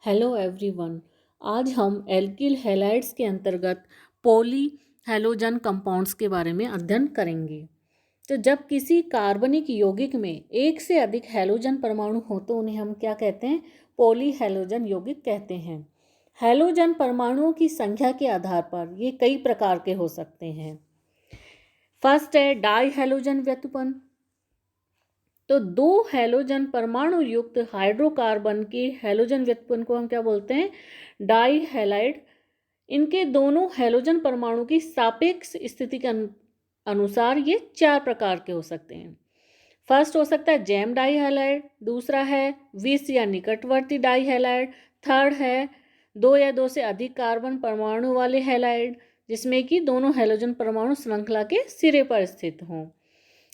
Hello everyone. आज हम alkyl halides के अंतर्गत पॉली हैलोजन कंपाउंड्स के बारे में अध्ययन करेंगे। तो जब किसी कार्बनिक यौगिक में एक से अधिक हैलोजन परमाणु हो तो उन्हें हम क्या कहते हैं? पॉली हैलोजन यौगिक कहते हैं। हैलोजन परमाणुओं की संख्या के आधार पर ये कई प्रकार के हो सकते हैं। फर्स्ट है डाई हैलोजन व्युत्पन्न। तो दो हैलोजन परमाणु युक्त हाइड्रोकार्बन के हैलोजन व्युत्पन्न को हम क्या बोलते हैं? Di halide. इनके दोनों हैलोजन परमाणु की सापेक्ष स्थिति के अनुसार ये 4 प्रकार के हो सकते हैं। फर्स्ट हो सकता है जैम डाई हैलाइड, दूसरा है विष या निकटवर्ती डाई हैलाइड, थर्ड है 2 या 2 से अधिक कार्बन परमाणु वाले हैलाइड जिसमें कि दोनों हैलोजन परमाणु श्रृंखला के सिरे पर स्थित हों,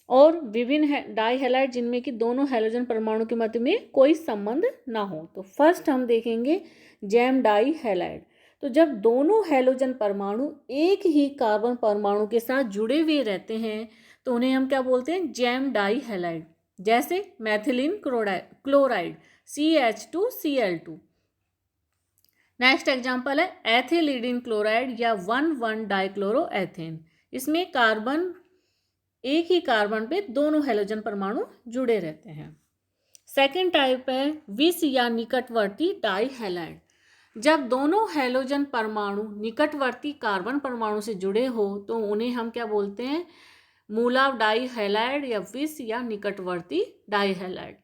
और विभिन्न डाई हैलाइड जिनमें कि दोनों हैलोजन परमाणु के मध्य में कोई संबंध ना हो। तो फर्स्ट हम देखेंगे जैम डाई हैलाइड। तो जब दोनों हैलोजन परमाणु एक ही कार्बन परमाणु के साथ जुड़े हुए रहते हैं तो उन्हें हम क्या बोलते हैं? Gem di halide. जैसे methylene chloride CH2Cl2। Next example है एथिलीडिन क्लोराइड या 1,1 डाइक्लोरोएथेन। इसमें कार्बन एक ही कार्बन पे दोनों हैलोजन परमाणु जुड़े रहते हैं। सेकेंड टाइप है विष या निकटवर्ती डाई हैलाइड। जब दोनों हैलोजन परमाणु निकटवर्ती कार्बन परमाणु से जुड़े हो तो उन्हें हम क्या बोलते हैं? मूलक डाई हैलाइड या विष या निकटवर्ती डाई हैलाइड।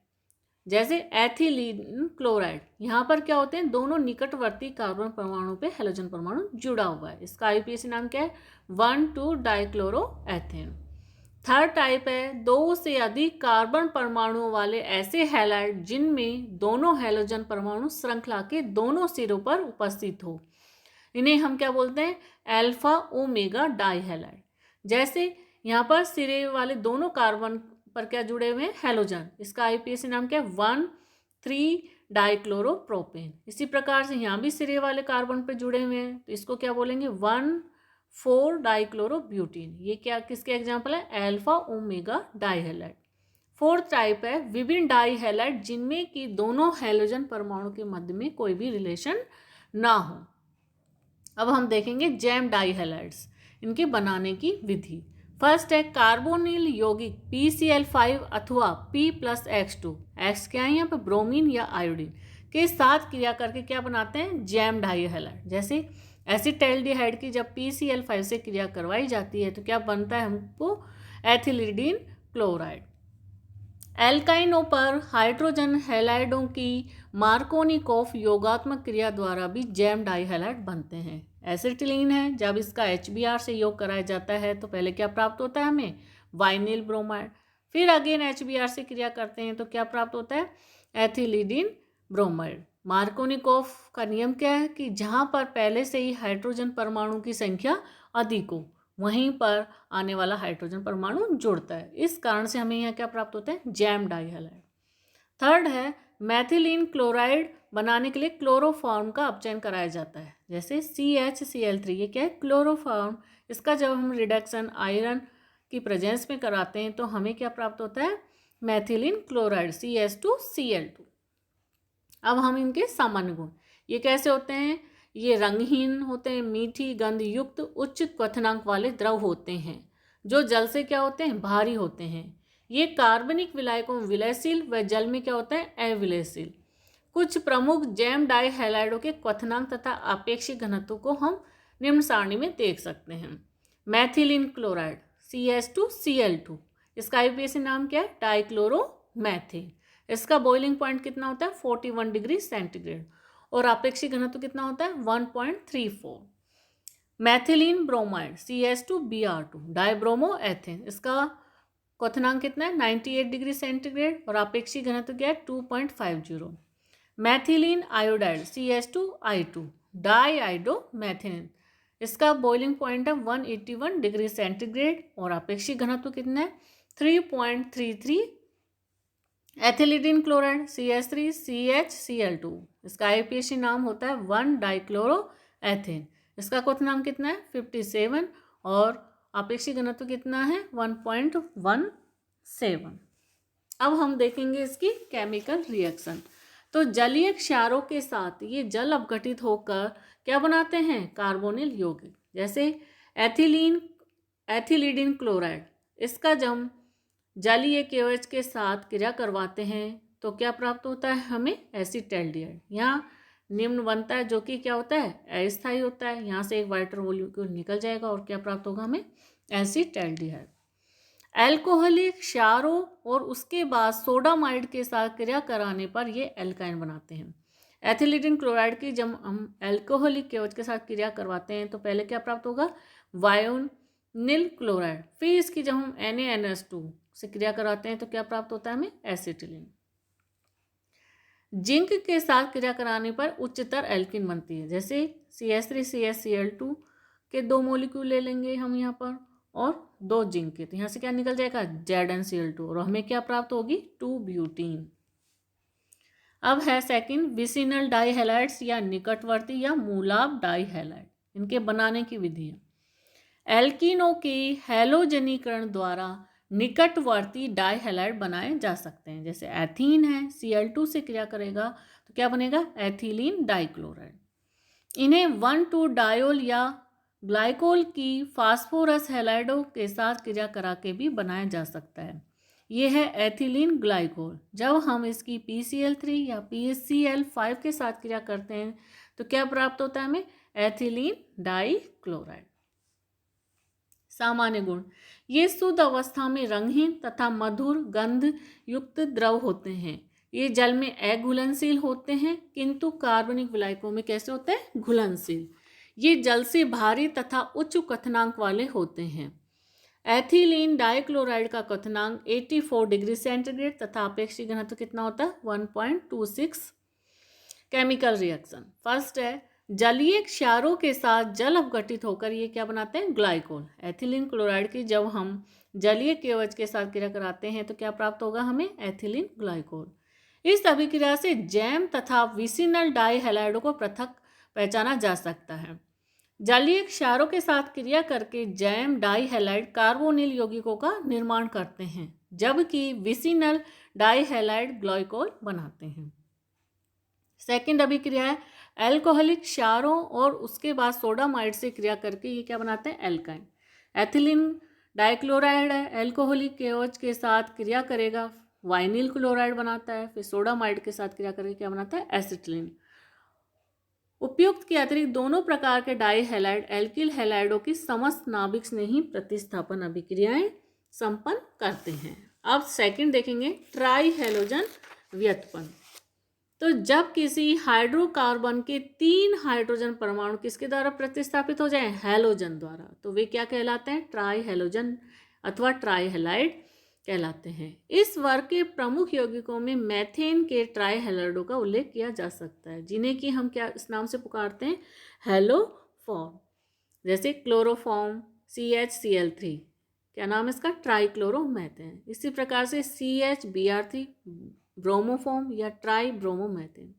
जैसे एथिलीन क्लोराइड, यहाँ पर क्या होते हैं? दोनों निकटवर्ती कार्बन परमाणु पे हैलोजन परमाणु जुड़ा हुआ है। इसका आईपीएसी नाम क्या है? 1,2 डाइक्लोरोएथेन। थर्ड टाइप है 2 से अधिक कार्बन परमाणुओं वाले ऐसे हैलाइड जिनमें दोनों हैलोजन परमाणु श्रृंखला के दोनों सिरों पर उपस्थित हो। इन्हें हम क्या बोलते हैं? Alpha omega die halide. जैसे यहाँ पर सिरे वाले दोनों कार्बन पर क्या जुड़े हुए हैं? हैलोजन। इसका आईपीएसी नाम क्या है? 1,3 डाइक्लोरोप्रोपेन। इसी प्रकार से यहाँ भी सिरे वाले कार्बन पर जुड़े हुए हैं तो इसको क्या बोलेंगे? 1,4 डाइक्लोरोब्यूटीन। ये क्या किसके एग्जाम्पल है? Alpha omega die halide. Fourth type है विभिन्न डाई हैलाइड जिनमें कि दोनों हैलोजन परमाणु के मध्य में कोई भी रिलेशन ना हो। अब हम देखेंगे जैम डाई हैलाइड्स, इनके बनाने की विधि। फर्स्ट है कार्बोनिल यौगिक PCl5 अथवा P+X2। X क्या है यहाँ पे? ब्रोमीन या आयोडीन के साथ क्रिया करके क्या बनाते हैं? Gem di halide. जैसे एसिटाल्डिहाइड की जब PCl5 से क्रिया करवाई जाती है तो क्या बनता है हमको? एथिलीडीन क्लोराइड। एल्काइनों पर हाइड्रोजन हैलाइडों की मार्कोनिकोफ योगात्मक क्रिया द्वारा भी जैम डाई हैलाइड बनते हैं। एसिटिलीन है, जब इसका HBr से योग कराया जाता है तो पहले क्या प्राप्त होता है हमें? Vinyl bromide. फिर अगेन HBr से क्रिया करते हैं तो क्या प्राप्त होता है? एथिलीडीन ब्रोमाइड। मार्कोनिकोफ का नियम क्या है कि जहाँ पर पहले से ही हाइड्रोजन परमाणु की संख्या अधिक हो वहीं पर आने वाला हाइड्रोजन परमाणु जुड़ता है। इस कारण से हमें यहाँ क्या प्राप्त होता है? Jam di halide. थर्ड है मैथिलीन क्लोराइड बनाने के लिए क्लोरोफॉर्म का अपचयन कराया जाता है। जैसे CHCl3, ये क्या है? क्लोरोफॉर्म। इसका जब हम रिडक्शन आयरन की प्रेजेंस में कराते हैं तो हमें क्या प्राप्त होता है? मैथिलीन क्लोराइड CH2Cl2। अब हम इनके सामान्य गुण, ये कैसे होते हैं? ये रंगहीन होते हैं, मीठी गंध युक्त उच्च क्वथनांक वाले द्रव होते हैं जो जल से क्या होते हैं? भारी होते हैं। ये कार्बनिक विलायकों में विलयशील व जल में क्या होते हैं? अविलयशील। कुछ प्रमुख जैम डाई हैलाइडों के क्वथनांक तथा आपेक्षिक घनत्व को हम निम्न सारणी में देख सकते हैं। मैथिलीन क्लोराइड CH2Cl2, इसका आईपीएसी नाम क्या है? डाइक्लोरोमेथेन। इसका बॉइलिंग पॉइंट कितना होता है? 41 डिग्री सेंटीग्रेड। और आपेक्षिक घनत्व कितना होता है? 1.34। मैथिलीन ब्रोमाइड CH2Br2 डाइब्रोमो एथेन, इसका क्वथनांक कितना है? 98 डिग्री सेंटीग्रेड और आपेक्षिक घनत्व क्या है? 2.50। मैथिलीन आयोडाइड CH2I2 डाईआइडोमेथेन, इसका बॉइलिंग पॉइंट है 181 डिग्री सेंटीग्रेड और आपेक्षिक घनत्व कितना है? 3.33। एथिलीडीन क्लोराइड CH3CHCl2, इसका आईपीएसी नाम होता है 1 डाइक्लोरोएथेन। इसका क्वथनांक कितना है? 57 और आपेक्षिक घनत्व कितना है? 1.17। अब हम देखेंगे इसकी केमिकल रिएक्शन। तो जलीय क्षारों के साथ ये जल अपघटित होकर क्या बनाते हैं, कार्बोनिल यौगिक। जैसे एथिलीडिन क्लोराइड, इसका जब हम जलीय KOH के साथ क्रिया करवाते हैं तो क्या प्राप्त होता है, हमें एसिटाल्डिहाइड। यहाँ निम्न बनता है जो कि क्या होता है, अस्थायी होता है। यहाँ से एक वाटर मॉलिक्यूल निकल जाएगा और क्या प्राप्त होगा हमें, एसिटाल्डिहाइड। एल्कोहलिक क्षारों और उसके बाद सोडामाइड के साथ क्रिया कराने पर ये एल्काइन बनाते हैं। एथिलीडिन क्लोराइड की जब हम एल्कोहलिक KOH के साथ क्रिया करवाते हैं तो पहले क्या प्राप्त होगा, वायोनिल क्लोराइड। फिर इसकी जब हम NaNH2 से क्रिया कराते हैं तो क्या प्राप्त होता है हमें, एसिटिलीन। जिंक के साथ क्रिया कराने पर उच्चतर एल्किन बनती है। जैसे CH3CHCl2 के 2 मॉलिक्यूल ले लेंगे हम यहाँ पर और 2 जिंक के, तो यहाँ से क्या निकल जाएगा, ZnCl2, और हमें क्या प्राप्त होगी, 2-ब्यूटीन। अब है सेकंड, विसिनल डाइहैलाइड्स या निकटवर्ती या मूलाभ डाइहैलाइड। इनके बनाने की विधि है, एल्किनों के हैलोजनीकरण द्वारा निकटवर्ती डाइहैलाइड बनाए जा सकते हैं। जैसे एथीन है, Cl2 से क्रिया करेगा तो क्या बनेगा, एथिलीन डाइक्लोराइड। इन्हें 1,2-डायोल या ग्लाइकोल की फास्फोरस हैलाइडों के साथ क्रिया करा के भी बनाया जा सकता है। यह है एथिलीन ग्लाइकोल। जब हम इसकी PCl3 या PCl5 के साथ क्रिया करते हैं तो क्या प्राप्त होता है हमें, एथिलीन डाइक्लोराइड। सामान्य गुण, ये शुद्ध अवस्था में रंगहीन तथा मधुर गंध युक्त द्रव होते हैं। ये जल में अघुलनशील होते हैं किंतु कार्बनिक विलायकों में कैसे होते हैं, घुलनशील। ये जल से भारी तथा उच्च क्वथनांक वाले होते हैं। एथिलीन डाइक्लोराइड का क्वथनांक 84 डिग्री सेंटीग्रेड तथा अपेक्षित घनत्व कितना होता है, 1.26। केमिकल रिएक्शन, फर्स्ट है जलीय क्षारों के साथ जल अपघटित होकर ये क्या बनाते हैं, ग्लाइकोल। एथिलीन क्लोराइड की जब हम जलीय KOH के साथ क्रिया कराते हैं तो क्या प्राप्त होगा हमें, एथिलीन ग्लाइकोल। इस अभिक्रिया से जैम तथा विसिनल डाइहैलाइडों को पृथक पहचाना जा सकता है। जलीय क्षारों के साथ क्रिया करके जैम डाइहैलाइड कार्बोनिल यौगिकों का निर्माण करते हैं, जबकि विसिनल डाइहैलाइड ग्लाइकोल बनाते हैं। सेकंड अभिक्रिया है एल्कोहलिक क्षारों और उसके बाद सोडामाइड से क्रिया करके ये क्या बनाते हैं, एल्काइन। एथिलीन डाइक्लोराइड है, एल्कोहलिक KOH के साथ क्रिया करेगा, वाइनिल क्लोराइड बनाता है। फिर सोडामाइड के साथ क्रिया करके क्या बनाता है, एसिटिलीन। उपयुक्त के अतिरिक्त दोनों प्रकार के डाइहैलाइड एल्किल हैलाइडों की समस्त नाभिक में ही प्रतिस्थापन अभिक्रियाएं संपन्न करते हैं। अब सेकंड देखेंगे, ट्राई हैलोजन व्युत्पन्न। तो जब किसी हाइड्रोकार्बन के 3 हाइड्रोजन परमाणु किसके द्वारा प्रतिस्थापित हो जाए, हैलोजन द्वारा, तो वे क्या कहलाते हैं, ट्राई हैलोजन अथवा ट्राई हैलाइड कहलाते हैं। इस वर्ग के प्रमुख यौगिकों में मैथेन के ट्राई हैलाइडों का उल्लेख किया जा सकता है, जिन्हें कि हम क्या इस नाम से पुकारते हैं, हैलोफॉर्म। जैसे क्लोरोफॉर्म CHCl3, क्या नाम है इसका, ट्राइक्लोरोमेथेन। इसी प्रकार से CHBr3 ब्रोमोफॉर्म या ट्राई ब्रोमोमेथेन,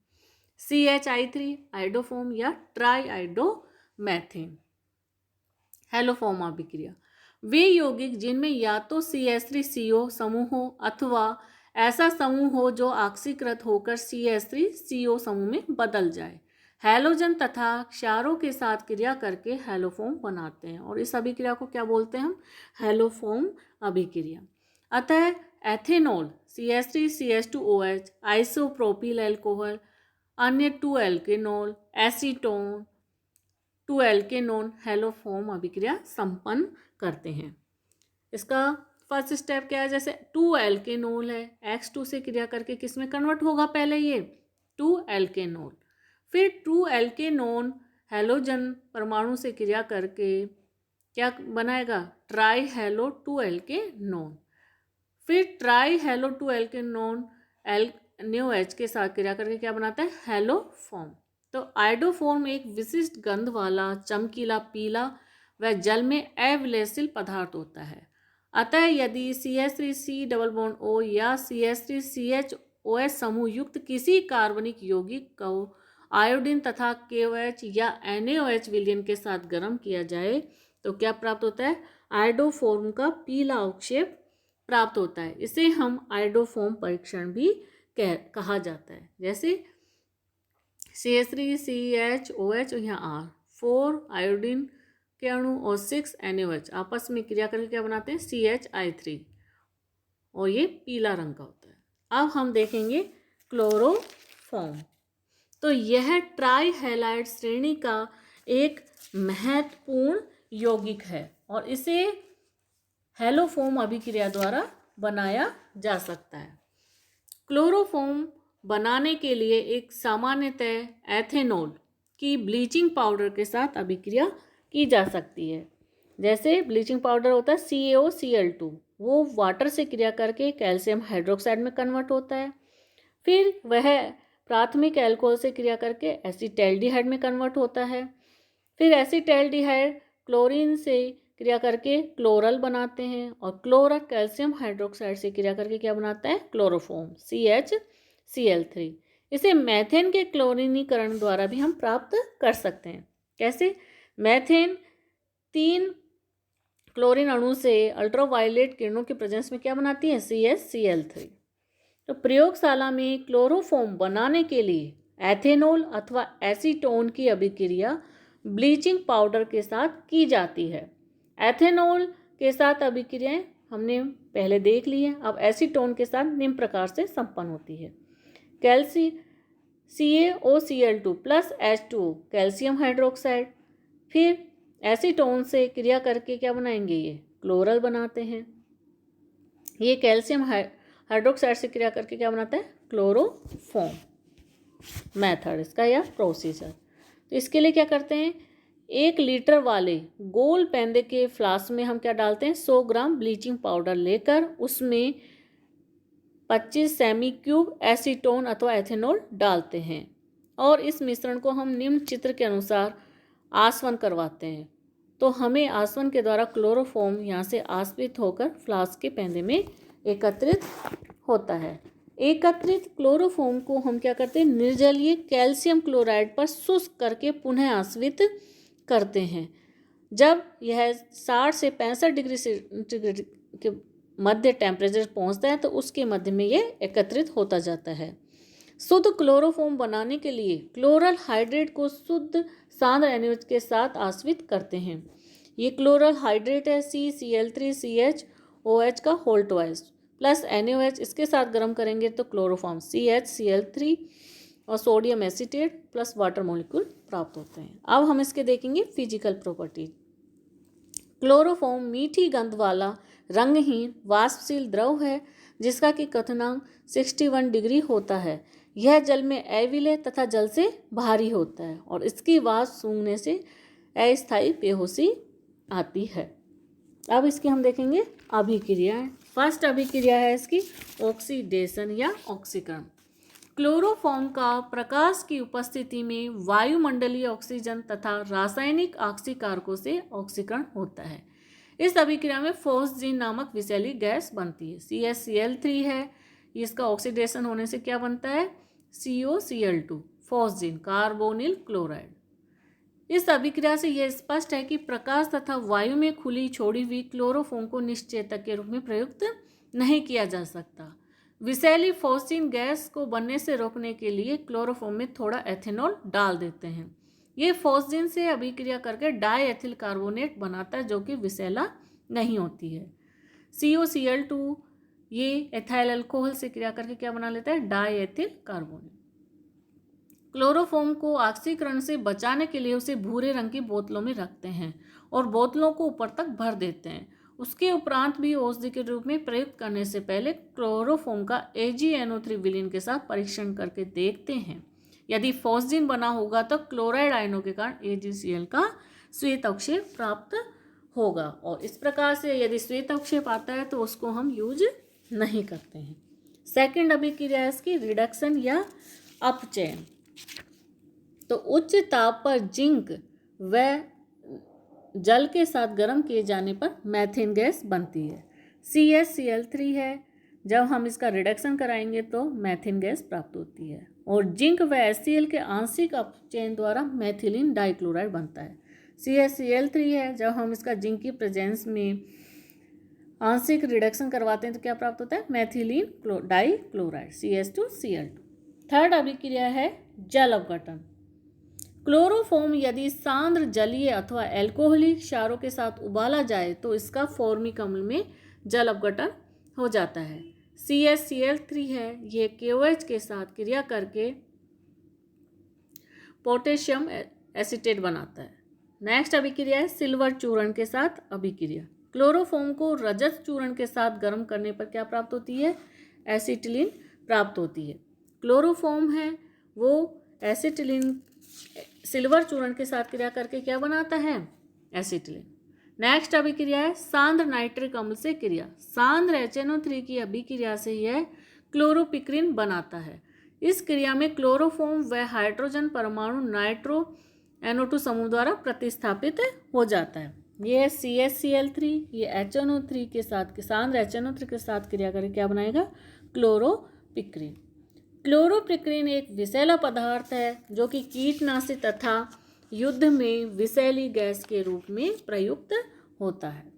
CHI3 आइडोफॉर्म या ट्राई आइडोमेथेन। हैलोफॉर्म अभिक्रिया, वे यौगिक जिनमें या तो CH3CO समूह हो अथवा ऐसा समूह हो जो ऑक्सीकृत होकर CH3CO समूह में बदल जाए, हैलोजन तथा क्षारों के साथ क्रिया करके हैलोफॉर्म बनाते हैं, और इस अभिक्रिया को क्या बोलते हैं हम, हैलोफॉर्म अभिक्रिया। अतः एथेनॉल CH3CH2OH, आइसोप्रोपिल अल्कोहल, अन्य 2 एल्केनॉल, एसीटोन 2 एल्केनोन हैलोफॉर्म अभिक्रिया संपन्न करते हैं। इसका फर्स्ट स्टेप क्या है, जैसे 2 एल्केनोल है, X2 से क्रिया करके किस में कन्वर्ट होगा, पहले ये 2 एल्केनोल, फिर 2 एल्केनोन हैलोजन परमाणु से क्रिया करके क्या बनाएगा, ट्राई हैलो 2 एल्केनोन, फिर ट्राई हैलो 2 एल्केनोन NaOH के साथ क्रिया करके क्या बनाता है, हैलोफॉर्म। तो आइडोफॉर्म एक विशिष्ट गंध वाला चमकीला पीला व जल में अविलेयशील पदार्थ होता है। अतः यदि CH3C+O या CH3CHOH समूह युक्त किसी कार्बनिक यौगिक को आयोडीन तथा KOH या NaOH विलयन के साथ गर्म किया जाए तो क्या प्राप्त होता है, आइडोफॉर्म का पीला अवक्षेप प्राप्त होता है। इसे हम आइडोफॉर्म परीक्षण भी कहा जाता है। जैसे CH3 CHOH यहाँ R, 4 आयोडीन के अणु और 6 NaOH आपस में क्रिया करके क्या बनाते हैं CHI3, और ये पीला रंग का होता है। अब हम देखेंगे क्लोरोफॉर्म। तो यह ट्राई हैलाइड श्रेणी का एक महत्वपूर्ण यौगिक है और इसे हैलोफॉर्म अभिक्रिया द्वारा बनाया जा सकता है। क्लोरोफॉर्म बनाने के लिए एक सामान्यतः एथेनॉल की ब्लीचिंग पाउडर के साथ अभिक्रिया की जा सकती है। जैसे ब्लीचिंग पाउडर होता है CaOCl2, वो वाटर से क्रिया करके कैल्शियम हाइड्रोक्साइड में कन्वर्ट होता है। फिर वह प्राथमिक अल्कोहल से क्रिया करके एसिटैल्डिहाइड में कन्वर्ट होता है। फिर एसिटैल्डिहाइड क्लोरीन से क्रिया करके क्लोरल बनाते हैं और क्लोरल कैल्शियम हाइड्रोक्साइड से क्रिया करके क्या बनाता है क्लोरोफॉर्म CHCl3। इसे मैथेन के क्लोरीनीकरण द्वारा भी हम प्राप्त कर सकते हैं। कैसे? मैथेन 3 क्लोरीन अणु से अल्ट्रावायलेट किरणों की प्रेजेंस में क्या बनाती है CHCl3। तो प्रयोगशाला में क्लोरोफॉर्म बनाने के लिए एथेनॉल अथवा एसीटोन की अभिक्रिया ब्लीचिंग पाउडर के साथ की जाती है। एथेनॉल के साथ अभिक्रियाएं हमने पहले देख ली है। अब एसीटोन के साथ निम्न प्रकार से संपन्न होती है। CaOCl2 plus H2O calcium hydroxide. फिर एसीटोन से क्रिया करके क्या बनाएंगे, ये क्लोरल बनाते हैं। ये कैल्शियम हाइड्रोक्साइड से क्रिया करके क्या बनाता है क्लोरोफॉर्म। मेथड इसका या प्रोसीजर। तो इसके लिए क्या करते हैं, 1 लीटर वाले गोल पेंदे के फ्लास्क में हम क्या डालते हैं 100 ग्राम ब्लीचिंग पाउडर लेकर उसमें 25 सेमी क्यूब एसीटोन अथवा एथेनॉल डालते हैं और इस मिश्रण को हम निम्न चित्र के अनुसार आसवन करवाते हैं। तो हमें आसवन के द्वारा क्लोरोफॉर्म यहाँ से आसवित होकर फ्लास्क के पेंदे में एकत्रित होता है। एकत्रित क्लोरोफॉर्म को हम क्या करते हैं, निर्जलीय कैल्शियम क्लोराइड पर शुष्क करके पुनः आसवित करते हैं। जब यह 60 से 65 डिग्री सेंटीग्रेड के मध्य टेम्परेचर पहुंचता है तो उसके मध्य में यह एकत्रित होता जाता है। शुद्ध क्लोरोफॉर्म बनाने के लिए क्लोरल हाइड्रेट को शुद्ध सांद्र NaOH के साथ आसवित करते हैं। ये क्लोरल हाइड्रेट है CCl3CHOH का होल ट्वाइस प्लस NaOH, इसके साथ गर्म करेंगे तो क्लोरोफॉर्म CHCl3 और sodium acetate plus water molecule प्राप्त होते हैं। अब हम इसके देखेंगे फिजिकल प्रॉपर्टीज। क्लोरोफॉर्म मीठी गंध वाला रंगहीन वाष्पशील द्रव है जिसका कि क्वथनांक 61 डिग्री होता है। यह जल में अविलेय तथा जल से भारी होता है और इसकी वाष्प सूंघने से अस्थायी बेहोशी आती है। अब इसकी हम देखेंगे अभिक्रियाएं। फर्स्ट अभिक्रिया है इसकी ऑक्सीडेशन या ऑक्सीकरण। क्लोरोफॉर्म का प्रकाश की उपस्थिति में वायुमंडलीय ऑक्सीजन तथा रासायनिक ऑक्सीकारकों से ऑक्सीकरण होता है। इस अभिक्रिया में फोस्जीन नामक विषैली गैस बनती है। CHCl3 है, इसका ऑक्सीडेशन होने से क्या बनता है COCl2 फोस्जीन कार्बोनिल क्लोराइड। इस अभिक्रिया से यह स्पष्ट है कि प्रकाश तथा वायु में खुली छोड़ी हुई क्लोरोफॉर्म को निश्चेतक के रूप में प्रयुक्त नहीं किया जा सकता। विषैली फोस्जीन गैस को बनने से रोकने के लिए क्लोरोफॉर्म में थोड़ा एथेनॉल डाल देते हैं। ये फोस्जीन से अभिक्रिया करके डाई एथिल कार्बोनेट बनाता है जो कि विषैला नहीं होती है। COCl2 ये एथाइल अल्कोहल से क्रिया करके क्या बना लेता है डाई एथिल कार्बोनेट। क्लोरोफॉर्म को ऑक्सीकरण से बचाने के लिए उसे भूरे रंग की बोतलों में रखते हैं और बोतलों को ऊपर तक भर देते हैं। उसके उपरांत भी औषधि के रूप में प्रयुक्त करने से पहले क्लोरोफॉर्म का AgNO3 विलीन के साथ परीक्षण करके देखते हैं। यदि फोस्जीन बना होगा तो क्लोराइड आयनों के कारण AgCl का श्वेत अवक्षेप प्राप्त होगा और इस प्रकार से यदि श्वेत अवक्षेप आता है तो उसको हम यूज नहीं करते हैं। सेकंड अभिक्रिया है इसकी रिडक्शन या अपचयन। तो उच्च ताप पर जिंक व जल के साथ गर्म किए जाने पर मैथेन गैस बनती है। CHCl3 है, जब हम इसका रिडक्शन कराएंगे तो मैथेन गैस प्राप्त होती है और जिंक व HCl के आंशिक अपचयन द्वारा मैथिलीन डाइक्लोराइड बनता है। CHCl3 है, जब हम इसका जिंक की प्रेजेंस में आंशिक रिडक्शन करवाते हैं तो क्या प्राप्त होता है, मेथिलीन डाइक्लोराइड CH2Cl2। थर्ड अभिक्रिया है जल अपघटन। क्लोरोफॉर्म यदि सांद्र जलीय अथवा एल्कोहलिक क्षारों के साथ उबाला जाए तो इसका फॉर्मिक अम्ल में जल अपघटन हो जाता है। CH3 है, ये KOH के साथ क्रिया करके पोटेशियम एसीटेट बनाता है। नेक्स्ट अभिक्रिया है सिल्वर चूर्ण के साथ अभिक्रिया। क्लोरोफॉर्म को रजत चूर्ण के साथ गर्म करने पर क्या प्राप्त होती है, एसिटिलीन प्राप्त होती है। क्लोरोफॉर्म है वो एसिटिलीन सिल्वर चूर्ण के साथ क्रिया करके क्या बनाता है, एसिटिलीन। नेक्स्ट अभिक्रिया है सांद्र नाइट्रिक अम्ल से क्रिया। सांद्र HNO3 की अभिक्रिया से यह क्लोरोपिक्रिन बनाता है। इस क्रिया में क्लोरोफॉर्म व हाइड्रोजन परमाणु नाइट्रो NO2 समूह द्वारा प्रतिस्थापित हो जाता है। ये है CHCl3, ये HNO3 के साथ सांद्र HNO3 के साथ क्रिया करके क्या बनाएगा, क्लोरोपिक्रिन। क्लोरोपिक्रिन एक विषैला पदार्थ है जो कि कीटनाशी तथा युद्ध में विषैली गैस के रूप में प्रयुक्त होता है।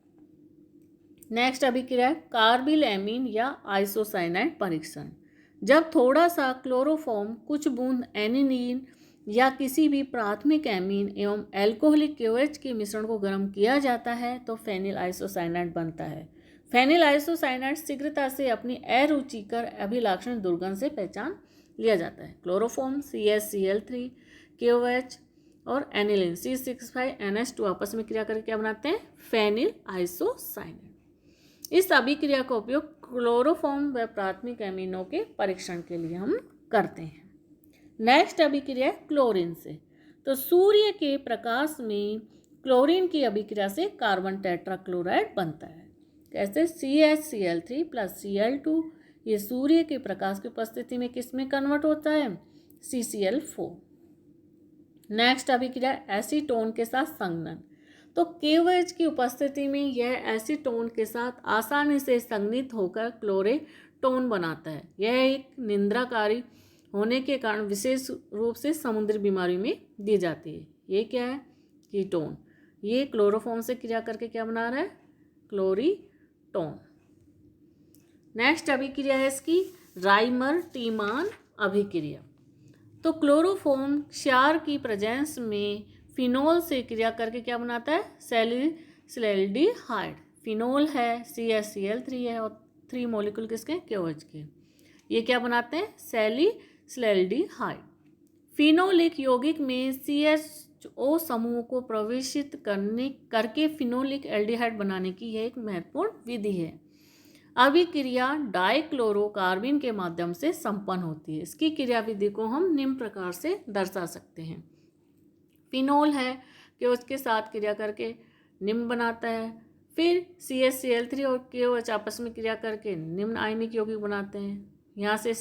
नेक्स्ट अभिक्रिया है कार्बिल एमीन या आइसोसाइनाइड परीक्षण। जब थोड़ा सा क्लोरोफॉर्म कुछ बूंद एनिलीन या किसी भी प्राथमिक एमीन एवं एल्कोहलिक KOH के मिश्रण को गर्म किया जाता है तो फेनिल आइसोसाइनाइड बनता है। फेनिल आइसोसाइनाइड शीघ्रता से अपनी अरुचिकर अभिलाक्षण दुर्गंध से पहचान लिया जाता है। क्लोरोफॉर्म CHCl3, KOH और एनिलीन C6H5NH2 आपस में क्रिया करके क्या बनाते हैं, फेनिल आइसोसाइनाइड। इस अभिक्रिया का उपयोग क्लोरोफॉर्म व प्राथमिक एमिनों के परीक्षण के लिए हम करते हैं। नेक्स्ट अभिक्रिया क्लोरीन से। तो सूर्य के प्रकाश में क्लोरीन की अभिक्रिया से कार्बन टेट्राक्लोराइड बनता है। कैसे, CHCl3 + Cl2 ये सूर्य के प्रकाश की उपस्थिति में किस में कन्वर्ट होता है, CCl4। नेक्स्ट अभिक्रिया एसीटोन के साथ संघनन। तो KOH की उपस्थिति में यह एसीटोन के साथ आसानी से संघनित होकर क्लोरेटोन बनाता है। यह एक निंद्राकारी होने के कारण विशेष रूप से समुद्री बीमारी में दी जाती है। ये क्या है, कीटोन। ये क्लोरोफॉर्म से क्रिया करके क्या बना रहा है, क्लोरीटोन। नेक्स्ट अभिक्रिया है इसकी राइमर टीमान अभिक्रिया। तो क्लोरोफॉर्म क्षार की प्रेजेंस में फिनोल से क्रिया करके क्या बनाता है, सैलिसिलएल्डिहाइड। फिनोल है CHCl3 है और 3 मॉलिक्यूल किसके, KOH के। ये क्या बनाते हैं, सैलिसिलएल्डिहाइड। फिनोल एक यौगिक में CHO समूह को प्रवेशित करके फिनोलिक एल्डिहाइड बनाने की यह एक महत्वपूर्ण विधि है। अभिक्रिया डाइक्लोरोकार्बिन के माध्यम से संपन्न होती है। इसकी क्रिया विधि को हम निम्न प्रकार से दर्शा सकते हैं। फिनोल है कि उसके साथ क्रिया करके निम्न बनाता है, फिर CHCl3 और KOH आपस में क्रिया करके निम्न आयनिक यौगिक बनाते हैं। यहाँ से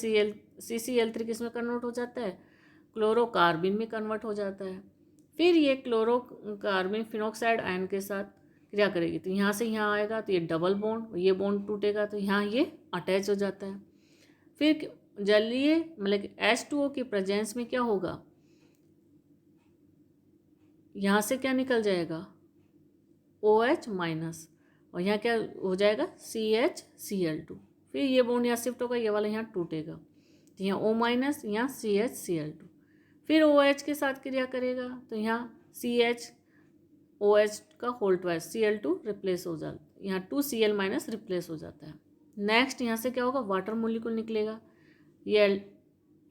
CCl3 किस में कन्वर्ट हो जाता है, क्लोरोकार्बिन में कन्वर्ट हो जाता है। फिर ये क्लोरोकार्बिन फिनोक्साइड आयन के साथ क्रिया करेगी तो यहाँ से यहाँ आएगा तो ये डबल बॉन्ड, ये बॉन्ड टूटेगा तो यहाँ ये अटैच हो जाता है। फिर जलीय मतलब H2O की प्रेजेंस में क्या होगा, यहाँ से क्या निकल जाएगा, OH- और यहाँ क्या हो जाएगा, CHCl2। फिर ये बॉन्ड यहाँ शिफ्ट होगा, ये वाला यहाँ टूटेगा तो यहाँ O-, यहाँ CHCl2। फिर OH के साथ क्रिया करेगा तो यहाँ CHOH का होल ट्वाइस Cl2 रिप्लेस हो जाता है, यहाँ 2Cl- रिप्लेस हो जाता है। नेक्स्ट यहाँ से क्या होगा, वाटर मोलिक्यूल निकलेगा, ये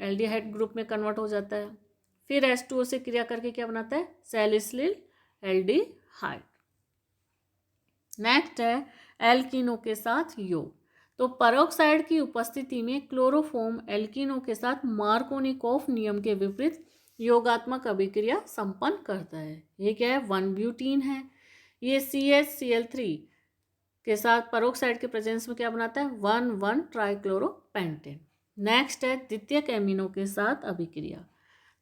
एल्डिहाइड ग्रुप में कन्वर्ट हो जाता है। फिर H2O से क्रिया करके क्या बनाता है, सैलिसिल एल्डिहाइड। नेक्स्ट है एल्कीनो के साथ योग। तो पेरोक्साइड की उपस्थिति में क्लोरोफॉर्म एल्कीनो के साथ मार्कोनिकोफ नियम के विपरीत योगात्मक अभिक्रिया संपन्न करता है। ये क्या है, 1-ब्यूटीन है। ये CHCl3 के साथ पेरोक्साइड के प्रेजेंस में क्या बनाता है, 1,1-ट्राइक्लोरोपेंटेन। नेक्स्ट है द्वितीयक एमिनो के साथ अभिक्रिया।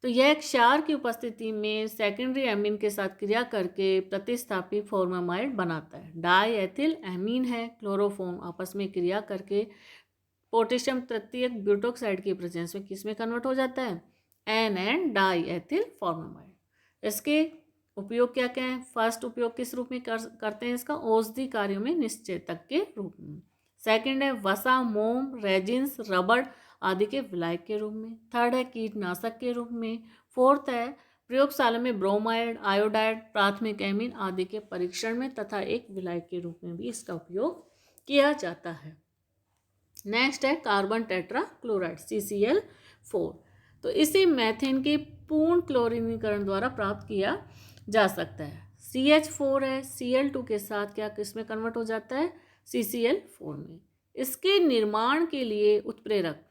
तो यह क्षार की उपस्थिति में सेकेंडरी एमीन के साथ क्रिया करके प्रतिस्थापी फॉर्मामाइड बनाता है। डाईएथिल एमीन है, क्लोरोफॉर्म आपस में क्रिया करके पोटेशियम तृतीयक ब्यूटोक्साइड की प्रेजेंस में किस में कन्वर्ट हो जाता है, NN डाईएथिल फॉर्मामाइड। इसके उपयोग क्या क्या है? फर्स्ट उपयोग किस रूप में करते हैं इसका? औषधि कार्यों में निश्चेतक के रूप में। सेकंड है वसा, मोम, रेजिन्स, रबड़ आदि के विलायक के रूप में। थर्ड है कीटनाशक के रूप में। फोर्थ है प्रयोगशाला में ब्रोमाइड, आयोडाइड, प्राथमिक एमीन आदि के परीक्षण में तथा एक विलायक के रूप में भी इसका उपयोग किया जाता है। नेक्स्ट है कार्बन टेट्रा क्लोराइड CCl4। तो इसे मैथेन के पूर्ण क्लोरीनीकरण द्वारा प्राप्त किया जा सकता है। CH4 है, Cl2 के साथ क्या किसमें कन्वर्ट हो जाता है? CCl4 में। इसके निर्माण के लिए उत्प्रेरक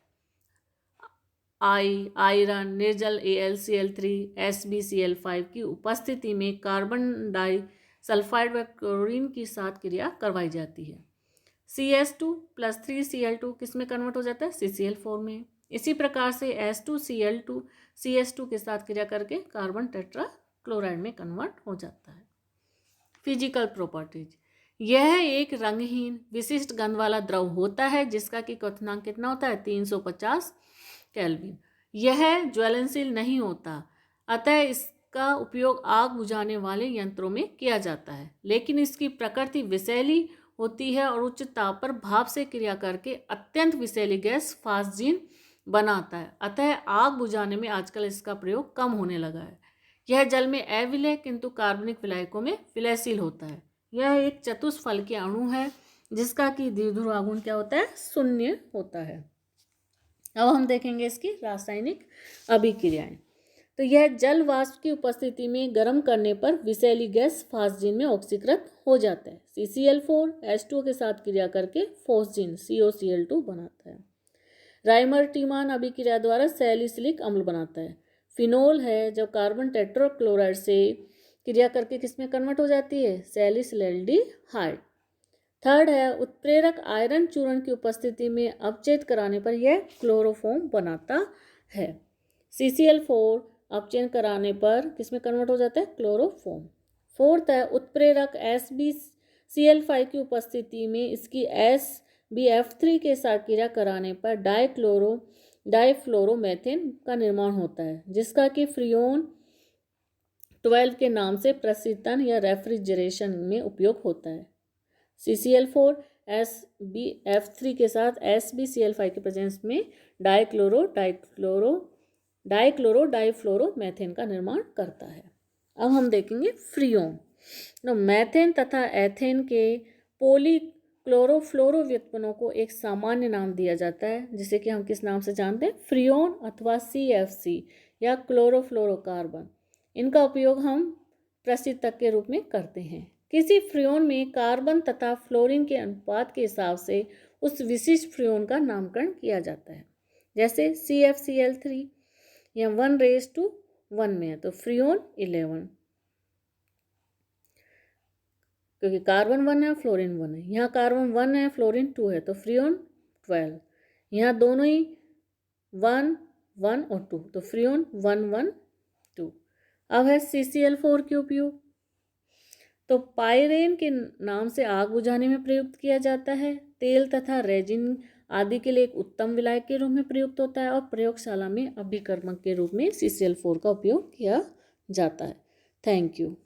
आयरन, निर्जल AlCl3, SbCl5 की उपस्थिति में कार्बन डाइसल्फाइड व क्लोरीन के साथ क्रिया करवाई जाती है। CS2 + 3Cl2 किस में कन्वर्ट हो जाता है? CCl4 में। इसी प्रकार से S2Cl2 CS2 के साथ क्रिया करके कार्बन टेट्रा क्लोराइड में कन्वर्ट हो जाता है। फिजिकल प्रॉपर्टीज, यह एक रंगहीन विशिष्ट गंध वाला द्रव होता है जिसका कि क्वथनांक कितना होता है? 350 केल्विन। यह ज्वलनशील नहीं होता, अतः इसका उपयोग आग बुझाने वाले यंत्रों में किया जाता है, लेकिन इसकी प्रकृति विषैली होती है और उच्च ताप पर भाप से क्रिया करके अत्यंत विषैली गैस फास्जीन बनाता है, अतः आग बुझाने में आजकल इसका प्रयोग कम होने लगा है। यह जल में अविलय किंतु कार्बनिक विलायकों में विलयशील होता है। यह एक चतुष्फलकीय अणु है जिसका कि द्विध्रुव गुण क्या होता है? 0 होता है। अब हम देखेंगे इसकी रासायनिक अभिक्रियाएं। तो यह जल वाष्प की उपस्थिति में गर्म करने पर विषैली गैस फास्जीन में ऑक्सीकृत हो जाता है। CCl4 H2O के साथ क्रिया करके फॉस्जीन COCl2 बनाता है। राइमर-टीमान अभिक्रिया द्वारा सैलिसिलिक अम्ल बनाता है। फिनोल है जो कार्बन टेट्राक्लोराइड से क्रिया करके किसमें कन्वर्ट हो जाती है? सैलिसिलएल्डिहाइड। थर्ड है उत्प्रेरक आयरन चूर्ण की उपस्थिति में अपचयित कराने पर यह क्लोरोफॉर्म बनाता है। CCl4 अपचयन कराने पर किसमें कन्वर्ट हो जाता है? क्लोरोफॉर्म। फोर्थ है उत्प्रेरक SbCl5 की उपस्थिति में इसकी SbF3 के साथ क्रिया कराने पर डाइफ्लोरोमेथेन का निर्माण होता है जिसका कि फ्रियोन 12 के नाम से प्रशीतन या रेफ्रिजरेशन में उपयोग होता है। CCl4 SbF3 के साथ SbCl5 के प्रेजेंस में डाइफ्लोरोमेथेन का निर्माण करता है। अब हम देखेंगे फ्रियोन। तो मैथेन तथा एथेन के पॉलीक्लोरोफ्लोरो व्युत्पन्नों को एक सामान्य नाम दिया जाता है जिसे कि हम किस नाम से जानते हैं? फ्रियोन अथवा CFC या क्लोरोफ्लोरोकार्बन। इनका उपयोग हम प्रशीतक के रूप में करते हैं। किसी फ्रियोन में कार्बन तथा फ्लोरीन के अनुपात के हिसाब से उस विशिष्ट फ्रियोन का नामकरण किया जाता है। जैसे CFCl3 या 1:1 में है तो फ्रियोन 11, क्योंकि कार्बन 1 है फ्लोरीन 1 है। यहाँ कार्बन 1 है फ्लोरीन 2 है तो फ्रियोन 12। यहाँ दोनों ही 1, 1 और 2 तो फ्रियोन 1, 1, 2। अब है CCl4 के उपयोग। तो पायरेन के नाम से आग बुझाने में प्रयुक्त किया जाता है। तेल तथा रेजिन आदि के लिए एक उत्तम विलायक के रूप में प्रयुक्त होता है और प्रयोगशाला में अभिकर्मक के रूप में CCl4 का उपयोग किया जाता है। Thank you.